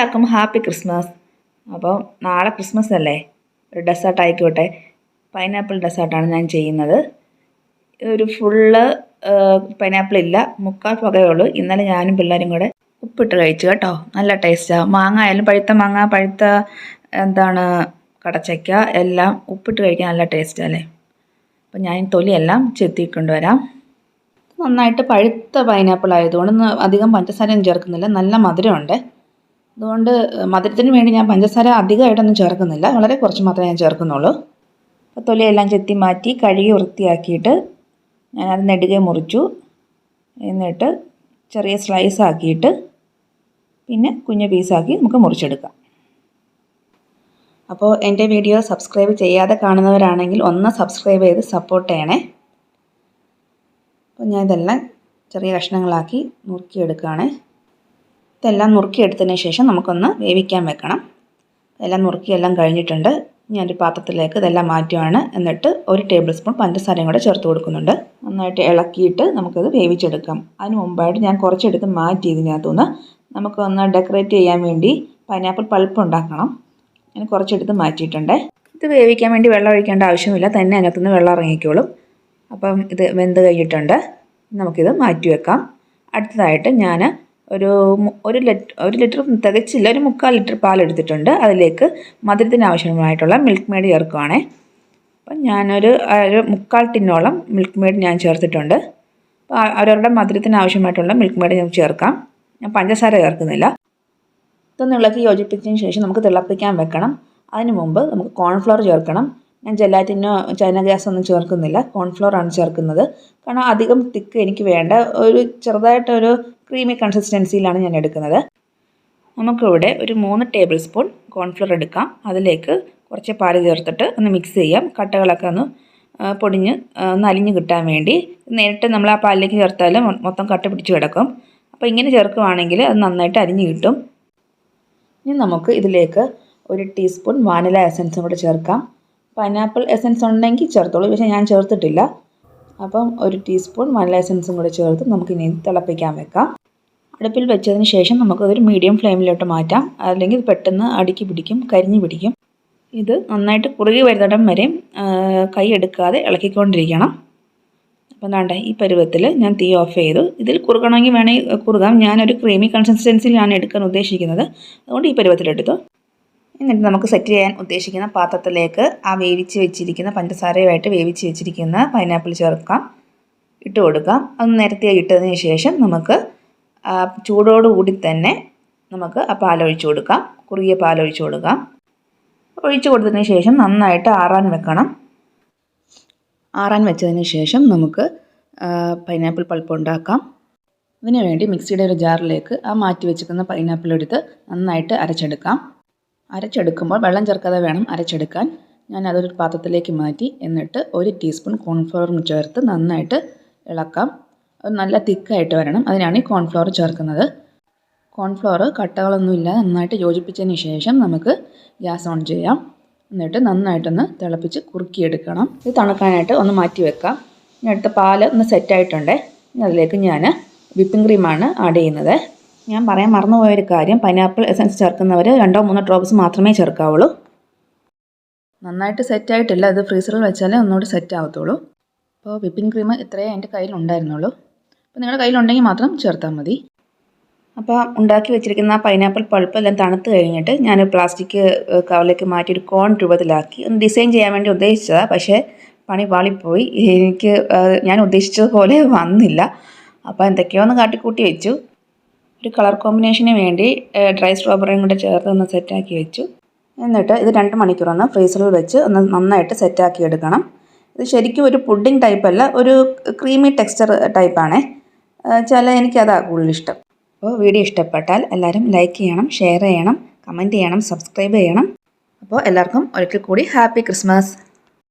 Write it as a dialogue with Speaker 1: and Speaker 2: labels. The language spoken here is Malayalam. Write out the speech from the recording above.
Speaker 1: എല്ലാവർക്കും ഹാപ്പി ക്രിസ്മസ്. അപ്പോൾ നാളെ ക്രിസ്മസ് അല്ലേ, ഒരു ഡെസേർട്ട് ആയിക്കോട്ടെ. പൈനാപ്പിൾ ഡെസേർട്ടാണ് ഞാൻ ചെയ്യുന്നത്. ഒരു ഫുള്ള് പൈനാപ്പിൾ ഇല്ല, മുക്കാൽ വകയേ ഉള്ളൂ. ഇന്നലെ ഞാനും പിള്ളേരും കൂടെ ഉപ്പിട്ട് കഴിച്ചു കേട്ടോ. നല്ല ടേസ്റ്റാണ്. മാങ്ങ ആയാലും പഴുത്ത മാങ്ങ, പഴുത്ത കടച്ചയ്ക്ക എല്ലാം ഉപ്പിട്ട് കഴിക്കാൻ നല്ല ടേസ്റ്റല്ലേ. അപ്പോൾ ഞാൻ തൊലിയെല്ലാം ചെത്തിക്കൊണ്ട് വരാം. നന്നായിട്ട് പഴുത്ത പൈനാപ്പിൾ ആയതുകൊണ്ട് അധികം പഞ്ചസാരയൊന്നും ചേർക്കുന്നില്ല, നല്ല മധുരമുണ്ട്. അതുകൊണ്ട് മധുരത്തിന് വേണ്ടി ഞാൻ പഞ്ചസാര അധികമായിട്ടൊന്നും ചേർക്കുന്നില്ല, വളരെ കുറച്ച് മാത്രമേ ഞാൻ ചേർക്കുന്നുള്ളൂ. അപ്പോൾ തൊലിയെല്ലാം ചെത്തി മാറ്റി കഴുകി വൃത്തിയാക്കിയിട്ട് ഞാനത് നെടുകെ മുറിച്ചു. എന്നിട്ട് ചെറിയ സ്ലൈസ് ആക്കിയിട്ട് പിന്നെ കുഞ്ഞു പീസാക്കി നമുക്ക് മുറിച്ചെടുക്കാം. അപ്പോൾ എൻ്റെ വീഡിയോ സബ്സ്ക്രൈബ് ചെയ്യാതെ കാണുന്നവരാണെങ്കിൽ ഒന്ന് സബ്സ്ക്രൈബ് ചെയ്ത് സപ്പോർട്ട് ചെയ്യണേ. അപ്പോൾ ഞാൻ ഇതെല്ലാം ചെറിയ കഷ്ണങ്ങളാക്കി നുറുക്കിയെടുക്കുകയാണ്. ഇതെല്ലാം നുറുക്കിയെടുത്തതിന് ശേഷം നമുക്കൊന്ന് വേവിക്കാൻ വെക്കണം. എല്ലാം നുറുക്കിയെല്ലാം കഴിഞ്ഞിട്ടുണ്ട്. ഞാനൊരു പാത്രത്തിലേക്ക് ഇതെല്ലാം മാറ്റുകയാണ്. എന്നിട്ട് 1 ടേബിൾ സ്പൂൺ പഞ്ചസാരയും കൂടെ ചേർത്ത് കൊടുക്കുന്നുണ്ട്. നന്നായിട്ട് ഇളക്കിയിട്ട് നമുക്കത് വേവിച്ചെടുക്കാം. അതിന് മുമ്പായിട്ട് ഞാൻ കുറച്ചെടുത്ത് മാറ്റി ഇതിനകത്തുനിന്ന് നമുക്കൊന്ന് ഡെക്കറേറ്റ് ചെയ്യാൻ വേണ്ടി പൈനാപ്പിൾ പൾപ്പ് ഉണ്ടാക്കണം. ഞാൻ കുറച്ചെടുത്ത് മാറ്റിയിട്ടുണ്ട്. ഇത് വേവിക്കാൻ വേണ്ടി വെള്ളം ഒഴിക്കേണ്ട ആവശ്യമില്ല, തന്നെ അതിനകത്തുനിന്ന് വെള്ളം ഇറങ്ങിക്കോളും. അപ്പം ഇത് വെന്ത് കഴിഞ്ഞിട്ടുണ്ട്. നമുക്കിത് മാറ്റി വെക്കാം. അടുത്തതായിട്ട് ഞാൻ ഒരു ലിറ്റർ തികച്ചില്ല, ഒരു 3/4 ലിറ്റർ പാലെടുത്തിട്ടുണ്ട്. അതിലേക്ക് മധുരത്തിന് ആവശ്യമായിട്ടുള്ള മിൽക്ക് മെയ്ഡ് ചേർക്കുവാണേ. അപ്പം ഞാനൊരു 3/4 ടിന്നോളം മിൽക്ക് മെയ്ഡ് ഞാൻ ചേർത്തിട്ടുണ്ട്. അപ്പോൾ അവരവരുടെ മധുരത്തിന് ആവശ്യമായിട്ടുള്ള മിൽക്ക് മെയ്ഡ് ഞാൻ ചേർക്കാം. ഞാൻ പഞ്ചസാര ചേർക്കുന്നില്ല. ഇതൊന്ന് ഇളക്കി യോജിപ്പിച്ചതിന് ശേഷം നമുക്ക് തിളപ്പിക്കാൻ വെക്കണം. അതിന് മുമ്പ് നമുക്ക് കോൺഫ്ലവർ ചേർക്കണം. ഞാൻ ജെലാറ്റിനോ ചൈന ഗ്രാസോ ഒന്നും ചേർക്കുന്നില്ല, കോൺഫ്ലവർ ആണ് ചേർക്കുന്നത്. കാരണം അധികം തിക്ക് എനിക്ക് വേണ്ട, ഒരു ചെറുതായിട്ടൊരു ക്രീമി കൺസിസ്റ്റൻസിയിലാണ് ഞാൻ എടുക്കുന്നത്. നമുക്കിവിടെ ഒരു 3 ടേബിൾ സ്പൂൺ കോൺഫ്ലവർ എടുക്കാം. അതിലേക്ക് കുറച്ച് പാല് ചേർത്തിട്ട് ഒന്ന് മിക്സ് ചെയ്യാം. കട്ടകളൊക്കെ ഒന്ന് പൊടിഞ്ഞ് ഒന്ന് അലിഞ്ഞ് കിട്ടാൻ വേണ്ടി. നേരിട്ട് നമ്മൾ ആ പാലിലേക്ക് ചേർത്താൽ മൊത്തം കട്ട പിടിച്ച് കിടക്കും. അപ്പോൾ ഇങ്ങനെ ചേർക്കുകയാണെങ്കിൽ അത് നന്നായിട്ട് അലിഞ്ഞ് കിട്ടും. ഇനി നമുക്ക് ഇതിലേക്ക് 1 ടീസ്പൂൺ വാനില എസൻസും കൂടെ ചേർക്കാം. പൈനാപ്പിൾ എസൻസ് ഉണ്ടെങ്കിൽ ചേർത്തോളൂ, പക്ഷേ ഞാൻ ചേർത്തിട്ടില്ല. അപ്പം 1 ടീസ്പൂൺ വാനില എസൻസും കൂടെ ചേർത്ത് നമുക്കിനി തിളപ്പിക്കാൻ വെക്കാം. അടുപ്പിൽ വെച്ചതിന് ശേഷം നമുക്കതൊരു മീഡിയം ഫ്ലെയിമിലോട്ട് മാറ്റാം, അല്ലെങ്കിൽ പെട്ടെന്ന് അടുക്കി പിടിക്കും, കരിഞ്ഞ് പിടിക്കും. ഇത് നന്നായിട്ട് കുറുകി വരുന്നിടം വരെ കൈ എടുക്കാതെ ഇളക്കിക്കൊണ്ടിരിക്കണം. അപ്പം വേണ്ട ഈ പരുവത്തിൽ ഞാൻ തീ ഓഫ് ചെയ്തു. ഇതിൽ കുറുകണമെങ്കിൽ വേണമെങ്കിൽ കുറുകാം. ഞാനൊരു ക്രീമി കൺസിസ്റ്റൻസിയിലാണ് എടുക്കാൻ ഉദ്ദേശിക്കുന്നത്, അതുകൊണ്ട് ഈ പരുവത്തിലെടുത്തു. എന്നിട്ട് നമുക്ക് സെറ്റ് ചെയ്യാൻ ഉദ്ദേശിക്കുന്ന പാത്രത്തിലേക്ക് ആ വേവിച്ച് വെച്ചിരിക്കുന്ന പഞ്ചസാരയുമായിട്ട് വേവിച്ച് വെച്ചിരിക്കുന്ന പൈനാപ്പിൾ ചേർക്കാം, ഇട്ട് കൊടുക്കാം. അത് നേരത്തെ ഇട്ടതിന് ശേഷം നമുക്ക് ചൂടോടുകൂടി തന്നെ നമുക്ക് ആ പാലൊഴിച്ച് കൊടുക്കാം, കുറുകിയ പാലൊഴിച്ച് കൊടുക്കാം. ഒഴിച്ച് കൊടുത്തതിന് ശേഷം നന്നായിട്ട് ആറാൻ വെക്കണം. ആറാൻ വെച്ചതിന് ശേഷം നമുക്ക് പൈനാപ്പിൾ പൾപ്പ് ഉണ്ടാക്കാം. അതിനു വേണ്ടി മിക്സിയുടെ ഒരു ജാറിലേക്ക് ആ മാറ്റി വെച്ചിരിക്കുന്ന പൈനാപ്പിൾ എടുത്ത് നന്നായിട്ട് അരച്ചെടുക്കാം. അരച്ചെടുക്കുമ്പോൾ വെള്ളം ചേർക്കാതെ വേണം അരച്ചെടുക്കാൻ. ഞാൻ അതൊരു പാത്രത്തിലേക്ക് മാറ്റി എന്നിട്ട് 1 ടീസ്പൂൺ കോൺഫ്ലവറും ചേർത്ത് നന്നായിട്ട് ഇളക്കാം. അത് നല്ല തിക്കായിട്ട് വരണം, അതിനാണ് ഈ കോൺഫ്ലവർ ചേർക്കുന്നത്. കോൺഫ്ലവർ കട്ടകളൊന്നുമില്ല നന്നായിട്ട് യോജിപ്പിച്ചതിന് ശേഷം നമുക്ക് ഗ്യാസ് ഓൺ ചെയ്യാം. എന്നിട്ട് നന്നായിട്ടൊന്ന് തിളപ്പിച്ച് കുറുക്കിയെടുക്കണം. ഇത് തണുക്കാനായിട്ട് ഒന്ന് മാറ്റി വെക്കാം. ഇനി അടുത്ത പാല് ഒന്ന് സെറ്റായിട്ടുണ്ട്. ഇനി അതിലേക്ക് ഞാൻ വിപ്പിംഗ് ക്രീമാണ് ആഡ് ചെയ്യുന്നത്. ഞാൻ പറയാൻ മറന്നുപോയൊരു കാര്യം, പൈനാപ്പിൾ എസൻസ് ചേർക്കുന്നവർ 2-3 ഡ്രോപ്സ് മാത്രമേ ചേർക്കാവുള്ളൂ. നന്നായിട്ട് സെറ്റായിട്ടില്ല, ഇത് ഫ്രീസറിൽ വെച്ചാലേ ഒന്നുകൂടി സെറ്റ് ആവത്തുള്ളൂ. അപ്പോൾ വിപ്പിംഗ് ക്രീം ഇത്രയേ എൻ്റെ കയ്യിലുണ്ടായിരുന്നുള്ളൂ. അപ്പോൾ നിങ്ങളുടെ കയ്യിലുണ്ടെങ്കിൽ മാത്രം ചേർത്താൽ മതി. അപ്പോൾ ഉണ്ടാക്കി വെച്ചിരിക്കുന്ന പൈനാപ്പിൾ പൾപ്പ് എല്ലാം തണുത്ത് കഴിഞ്ഞിട്ട് ഞാൻ പ്ലാസ്റ്റിക് കവറിലേക്ക് മാറ്റി ഒരു കോൺ രൂപത്തിലാക്കി ഒന്ന് ഡിസൈൻ ചെയ്യാൻ വേണ്ടി ഉദ്ദേശിച്ചതാണ്. പക്ഷേ പണി പാളിപ്പോയി, എനിക്ക് ഞാൻ ഉദ്ദേശിച്ചതുപോലെ വന്നില്ല. അപ്പോൾ എന്തൊക്കെയോ ഒന്ന് കാട്ടിക്കൂട്ടി വെച്ചു. ഒരു കളർ കോമ്പിനേഷന് വേണ്ടി ഡ്രൈ സ്ട്രോബെറിയും കൂടെ ചേർത്ത് ഒന്ന് സെറ്റാക്കി വെച്ചു. എന്നിട്ട് ഇത് 2 മണിക്കൂറൊന്ന് ഫ്രീസറിൽ വെച്ച് ഒന്ന് നന്നായിട്ട് സെറ്റാക്കി എടുക്കണം. ഇത് ശരിക്കും ഒരു പുഡിംഗ് ടൈപ്പല്ല, ഒരു ക്രീമി ടെക്സ്ചർ ടൈപ്പാണേ. എനിക്കതാണ് കൂടുതൽ ഇഷ്ടം. അപ്പോൾ വീഡിയോ ഇഷ്ടപ്പെട്ടാൽ എല്ലാവരും ലൈക്ക് ചെയ്യണം, ഷെയർ ചെയ്യണം, കമൻറ്റ് ചെയ്യണം, സബ്സ്ക്രൈബ് ചെയ്യണം. അപ്പോൾ എല്ലാവർക്കും ഒരിക്കൽ കൂടി ഹാപ്പി ക്രിസ്മസ്.